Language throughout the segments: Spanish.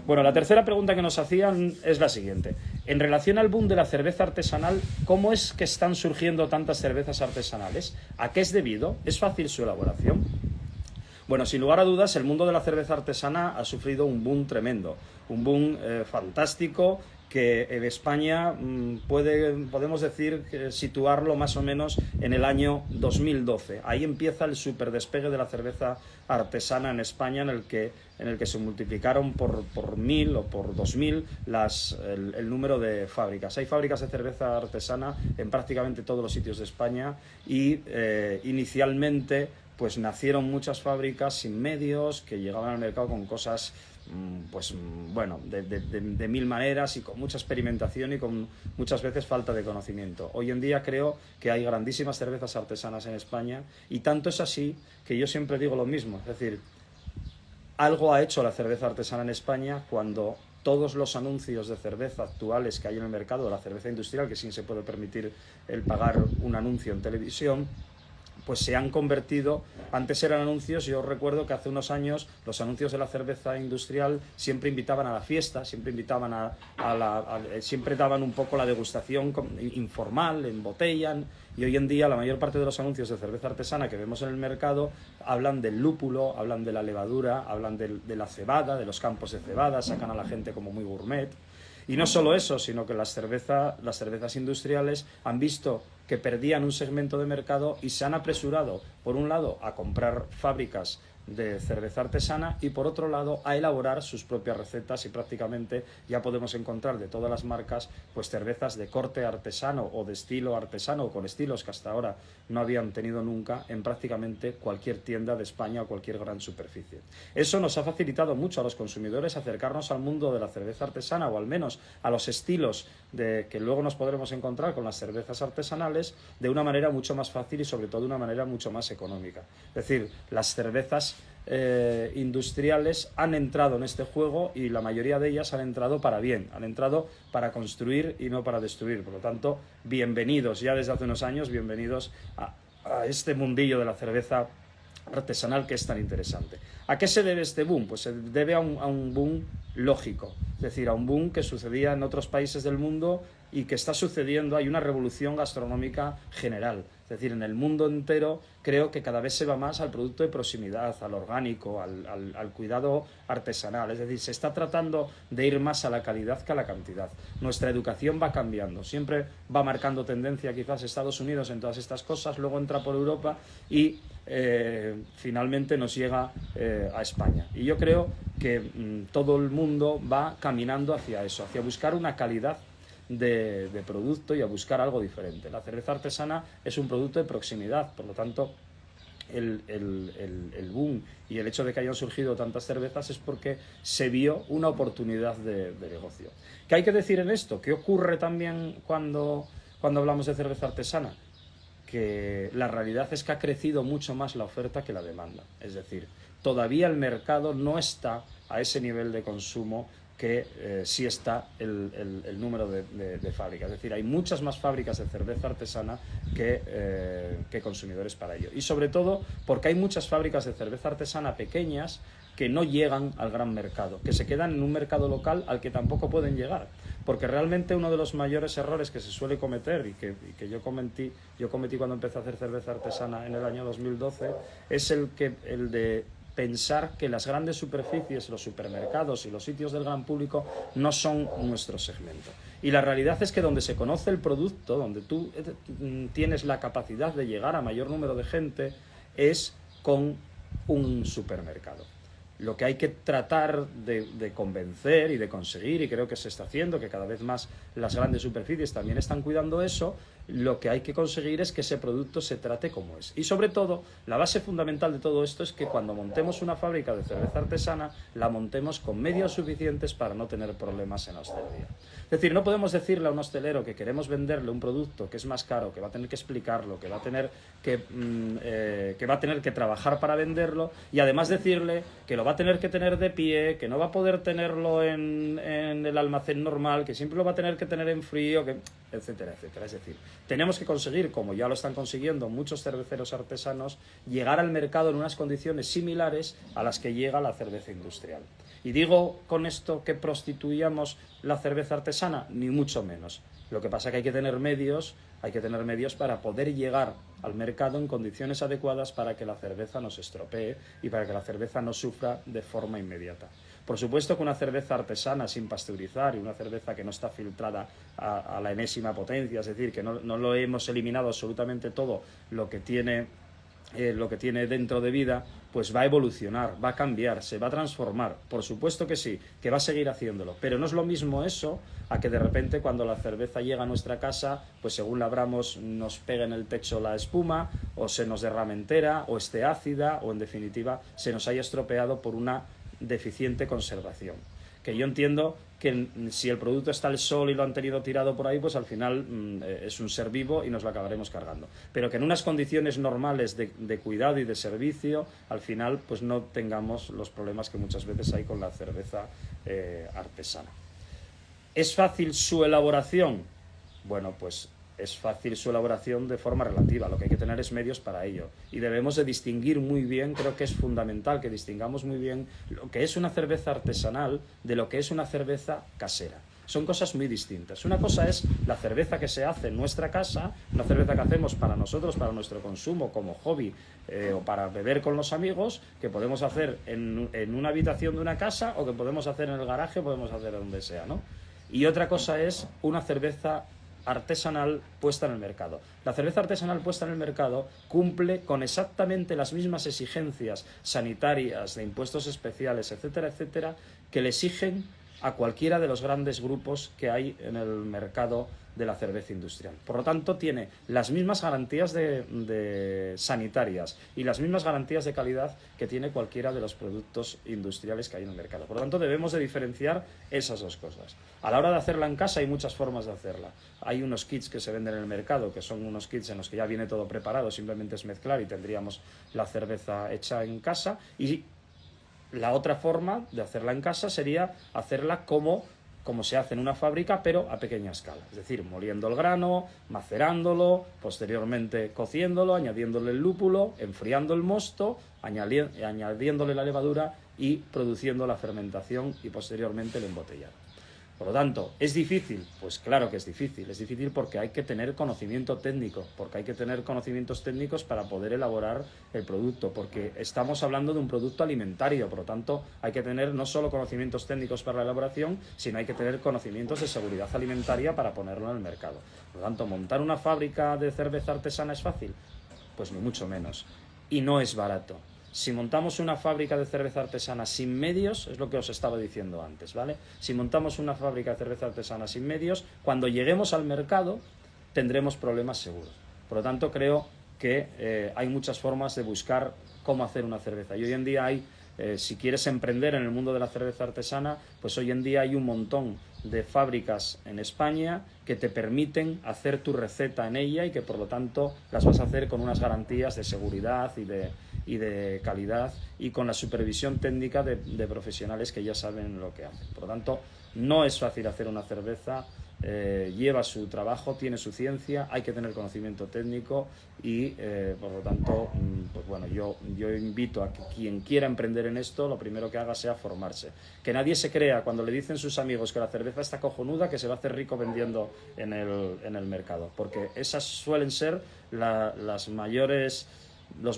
Bueno, la tercera pregunta que nos hacían es la siguiente. En relación al boom de la cerveza artesanal, ¿cómo es que están surgiendo tantas cervezas artesanales? ¿A qué es debido? ¿Es fácil su elaboración? Bueno, sin lugar a dudas, el mundo de la cerveza artesana ha sufrido un boom tremendo, un boom fantástico que en España podemos decir situarlo más o menos en el año 2012. Ahí empieza el superdespegue de la cerveza artesana en España, en el que se multiplicaron por 1000 o por 2000 el número de fábricas. Hay fábricas de cerveza artesana en prácticamente todos los sitios de España y inicialmente pues nacieron muchas fábricas sin medios que llegaban al mercado con cosas de mil maneras y con mucha experimentación y con muchas veces falta de conocimiento. Hoy en día creo que hay grandísimas cervezas artesanas en España y tanto es así que yo siempre digo lo mismo, es decir, algo ha hecho la cerveza artesana en España cuando todos los anuncios de cerveza actuales que hay en el mercado, la cerveza industrial, que sí se puede permitir el pagar un anuncio en televisión, pues se han convertido, antes eran anuncios, yo recuerdo que hace unos años los anuncios de la cerveza industrial siempre invitaban a la fiesta, siempre invitaban siempre daban un poco la degustación informal, en botella, y hoy en día la mayor parte de los anuncios de cerveza artesana que vemos en el mercado hablan del lúpulo, hablan de la levadura, hablan de la cebada, de los campos de cebada, sacan a la gente como muy gourmet. Y no solo eso, sino que las cervezas industriales han visto que perdían un segmento de mercado y se han apresurado, por un lado, a comprar fábricas de cerveza artesana y por otro lado a elaborar sus propias recetas y prácticamente ya podemos encontrar de todas las marcas pues cervezas de corte artesano o de estilo artesano o con estilos que hasta ahora no habían tenido nunca en prácticamente cualquier tienda de España o cualquier gran superficie. Eso nos ha facilitado mucho a los consumidores acercarnos al mundo de la cerveza artesana o al menos a los estilos que luego nos podremos encontrar con las cervezas artesanales de una manera mucho más fácil y sobre todo de una manera mucho más económica. Es decir, las cervezas industriales han entrado en este juego y la mayoría de ellas han entrado para bien, han entrado para construir y no para destruir. Por lo tanto, bienvenidos ya desde hace unos años, bienvenidos a este mundillo de la cerveza artesanal que es tan interesante. ¿A qué se debe este boom? Pues se debe a un boom lógico, es decir, a un boom que sucedía en otros países del mundo y que está sucediendo. Hay una revolución gastronómica general, es decir, en el mundo entero creo que cada vez se va más al producto de proximidad, al orgánico, al cuidado artesanal, es decir, se está tratando de ir más a la calidad que a la cantidad. Nuestra educación va cambiando, siempre va marcando tendencia quizás Estados Unidos en todas estas cosas, luego entra por Europa y finalmente nos llega a España. Y yo creo que todo el mundo va caminando hacia eso, hacia buscar una calidad de producto y a buscar algo diferente. La cerveza artesana es un producto de proximidad, por lo tanto el boom y el hecho de que hayan surgido tantas cervezas es porque se vio una oportunidad de negocio. ¿Qué hay que decir en esto? ¿Qué ocurre también cuando hablamos de cerveza artesana? Que la realidad es que ha crecido mucho más la oferta que la demanda. Es decir, todavía el mercado no está a ese nivel de consumo que sí está el número de fábricas. Es decir, hay muchas más fábricas de cerveza artesana que consumidores para ello. Y sobre todo porque hay muchas fábricas de cerveza artesana pequeñas que no llegan al gran mercado, que se quedan en un mercado local al que tampoco pueden llegar. Porque realmente uno de los mayores errores que se suele cometer y que yo cometí cuando empecé a hacer cerveza artesana en el año 2012 es el de pensar que las grandes superficies, los supermercados y los sitios del gran público no son nuestro segmento. Y la realidad es que donde se conoce el producto, donde tú tienes la capacidad de llegar a mayor número de gente, es con un supermercado. Lo que hay que tratar de convencer y de conseguir, y creo que se está haciendo, que cada vez más las grandes superficies también están cuidando eso, lo que hay que conseguir es que ese producto se trate como es. Y sobre todo, la base fundamental de todo esto es que cuando montemos una fábrica de cerveza artesana, la montemos con medios suficientes para no tener problemas en la hostelería. Es decir, no podemos decirle a un hostelero que queremos venderle un producto que es más caro, que va a tener que explicarlo, que va a tener que trabajar para venderlo, y además decirle que lo va a tener que tener de pie, que no va a poder tenerlo en el almacén normal, que siempre lo va a tener que tener en frío, etcétera, etcétera. Es decir, Tenemos que conseguir, como ya lo están consiguiendo muchos cerveceros artesanos, llegar al mercado en unas condiciones similares a las que llega la cerveza industrial. ¿Y digo con esto que prostituyamos la cerveza artesana? Ni mucho menos. Lo que pasa es que hay que tener medios para poder llegar al mercado en condiciones adecuadas para que la cerveza no se estropee y para que la cerveza no sufra de forma inmediata. Por supuesto que una cerveza artesana sin pasteurizar y una cerveza que no está filtrada a la enésima potencia, es decir, que no lo hemos eliminado absolutamente todo lo que tiene dentro de vida, pues va a evolucionar, va a cambiar, se va a transformar. Por supuesto que sí, que va a seguir haciéndolo, pero no es lo mismo eso a que de repente cuando la cerveza llega a nuestra casa, pues según la abramos nos pega en el techo la espuma, o se nos derrame entera, o esté ácida, o en definitiva se nos haya estropeado por una deficiente conservación. Que yo entiendo que si el producto está al sol y lo han tenido tirado por ahí, pues al final es un ser vivo y nos lo acabaremos cargando. Pero que en unas condiciones normales de cuidado y de servicio, al final pues no tengamos los problemas que muchas veces hay con la cerveza artesana. ¿Es fácil su elaboración? Bueno, pues es fácil su elaboración de forma relativa, lo que hay que tener es medios para ello. Y debemos de distinguir muy bien, creo que es fundamental que distingamos muy bien lo que es una cerveza artesanal de lo que es una cerveza casera. Son cosas muy distintas. Una cosa es la cerveza que se hace en nuestra casa, una cerveza que hacemos para nosotros, para nuestro consumo, como hobby, o para beber con los amigos, que podemos hacer en una habitación de una casa, o que podemos hacer en el garaje, o podemos hacer donde sea, ¿no? Y otra cosa es una cerveza artesanal puesta en el mercado. La cerveza artesanal puesta en el mercado cumple con exactamente las mismas exigencias sanitarias, de impuestos especiales, etcétera, etcétera, que le exigen a cualquiera de los grandes grupos que hay en el mercado de la cerveza industrial. Por lo tanto, tiene las mismas garantías de sanitarias y las mismas garantías de calidad que tiene cualquiera de los productos industriales que hay en el mercado. Por lo tanto, debemos de diferenciar esas dos cosas. A la hora de hacerla en casa hay muchas formas de hacerla. Hay unos kits que se venden en el mercado, que son unos kits en los que ya viene todo preparado, simplemente es mezclar y tendríamos la cerveza hecha en casa. Y la otra forma de hacerla en casa sería hacerla como se hace en una fábrica, pero a pequeña escala. Es decir, moliendo el grano, macerándolo, posteriormente cociéndolo, añadiéndole el lúpulo, enfriando el mosto, añadiéndole la levadura y produciendo la fermentación y posteriormente el embotellado. Por lo tanto, ¿es difícil? Pues claro que es difícil. Es difícil porque hay que tener conocimiento técnico, porque hay que tener conocimientos técnicos para poder elaborar el producto, porque estamos hablando de un producto alimentario, por lo tanto, hay que tener no solo conocimientos técnicos para la elaboración, sino hay que tener conocimientos de seguridad alimentaria para ponerlo en el mercado. Por lo tanto, ¿montar una fábrica de cerveza artesana es fácil? Pues ni mucho menos. Y no es barato. Si montamos una fábrica de cerveza artesana sin medios, es lo que os estaba diciendo antes, ¿vale? Si montamos una fábrica de cerveza artesana sin medios, cuando lleguemos al mercado tendremos problemas seguros. Por lo tanto, creo que hay muchas formas de buscar cómo hacer una cerveza. Y hoy en día si quieres emprender en el mundo de la cerveza artesana, pues hoy en día hay un montón de fábricas en España que te permiten hacer tu receta en ella y que por lo tanto las vas a hacer con unas garantías de seguridad y de calidad y con la supervisión técnica de profesionales que ya saben lo que hacen. Por lo tanto, no es fácil hacer una cerveza, lleva su trabajo, tiene su ciencia, hay que tener conocimiento técnico y por lo tanto, pues bueno, yo invito a que quien quiera emprender en esto, lo primero que haga sea formarse. Que nadie se crea cuando le dicen sus amigos que la cerveza está cojonuda, que se va a hacer rico vendiendo en el mercado, porque esas suelen ser los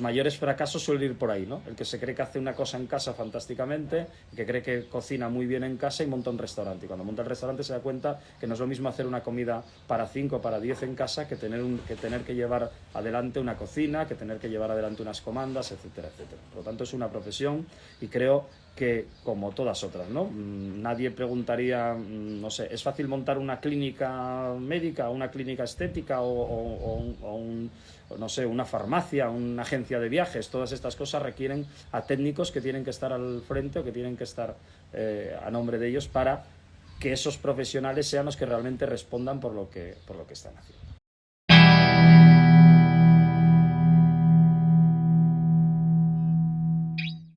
mayores fracasos suelen ir por ahí, ¿no? El que se cree que hace una cosa en casa fantásticamente, que cree que cocina muy bien en casa y monta un restaurante. Y cuando monta el restaurante se da cuenta que no es lo mismo hacer una comida para 5 o para 10 en casa que tener que llevar adelante una cocina, que tener que llevar adelante unas comandas, etcétera, etcétera. Por lo tanto, es una profesión y creo que, como todas otras, ¿no? Nadie preguntaría, no sé, ¿es fácil montar una clínica médica, una clínica estética no sé, una farmacia, una agencia de viajes? Todas estas cosas requieren a técnicos que tienen que estar al frente o que tienen que estar a nombre de ellos para que esos profesionales sean los que realmente respondan por lo que están haciendo.